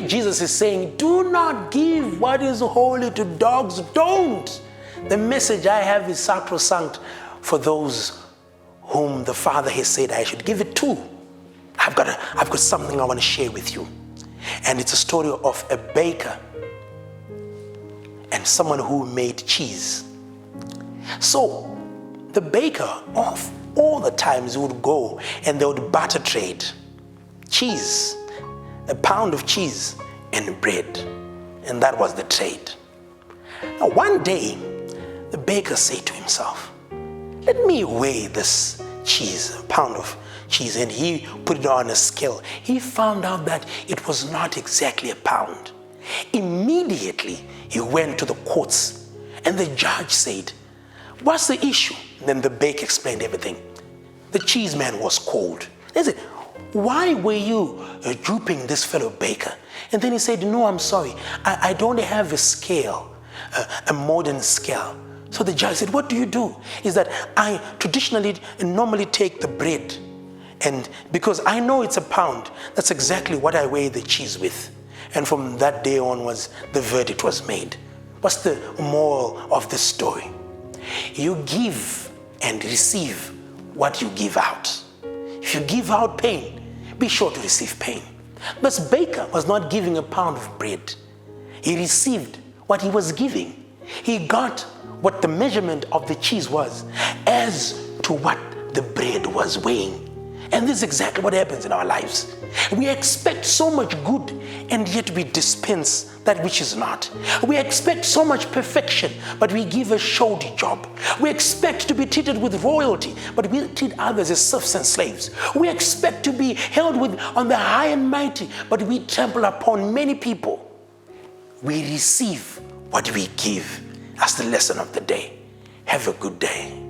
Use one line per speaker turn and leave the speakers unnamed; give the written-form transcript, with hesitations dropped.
Jesus is saying, do not give what is holy to dogs. Don't. The message I have is sacrosanct for those whom the Father has said I should give it to. I've got something I want to share with you. And it's a story of a baker and someone who made cheese. So the baker, of all the times, would go and they would barter trade. Cheese, a pound of cheese and bread. And that was the trade. Now one day, the baker said to himself, let me weigh this cheese, a pound of cheese, and he put it on a scale. He found out that it was not exactly a pound. Immediately, he went to the courts, and the judge said, what's the issue? And then the baker explained everything. The cheese man was called. They said, why were you duping this fellow baker? And then he said, no, I'm sorry. I don't have a scale, a modern scale. So the judge said, what do you do? Is that I normally take the bread, and because I know it's a pound, that's exactly what I weigh the cheese with. And from that day onwards, the verdict was made. What's the moral of this story? You give and receive what you give out. If you give out pain, be sure to receive pain. But baker was not giving a pound of bread. He received what he was giving. He got what the measurement of the cheese was as to what the bread was weighing. And this is exactly what happens in our lives. We expect so much good, and yet we dispense that which is not. We expect so much perfection, but we give a shoddy job. We expect to be treated with royalty, but we treat others as serfs and slaves. We expect to be held on the high and mighty, but we trample upon many people. We receive what we give. That's the lesson of the day. Have a good day.